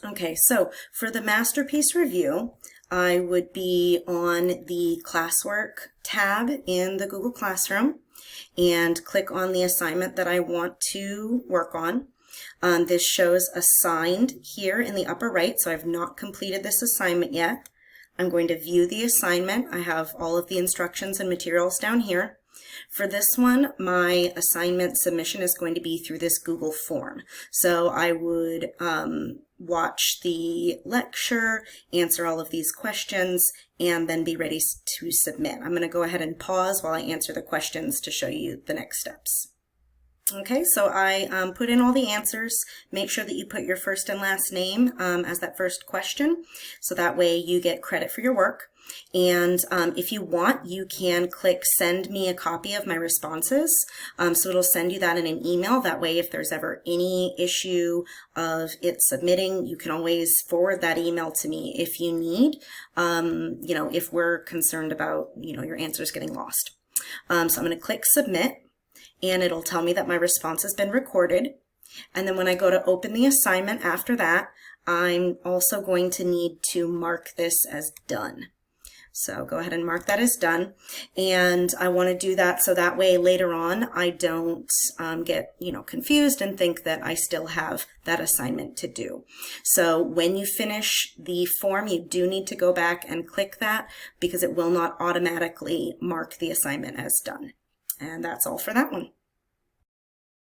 Okay, so for the masterpiece review, I would be on the classwork tab in the Google Classroom and click on the assignment that I want to work on. This shows assigned here in the upper right, so I've not completed this assignment yet. I'm going to view the assignment. I have all of the instructions and materials down here. For this one, my assignment submission is going to be through this Google form. So I would watch the lecture, answer all of these questions, and then be ready to submit. I'm going to go ahead and pause while I answer the questions to show you the next steps. Okay, so I put in all the answers. Make sure that you put your first and last name as that first question, so that way you get credit for your work. And if you want, you can click send me a copy of my responses. So it'll send you that in an email. That way, if there's ever any issue of it submitting, you can always forward that email to me if you need, if we're concerned about, your answers getting lost. So I'm going to click submit, and it'll tell me that my response has been recorded. And then when I go to open the assignment after that, I'm also going to need to mark this as done. So go ahead and mark that as done. And I want to do that so that way later on I don't get confused and think that I still have that assignment to do. So when you finish the form, you do need to go back and click that because it will not automatically mark the assignment as done. And that's all for that one.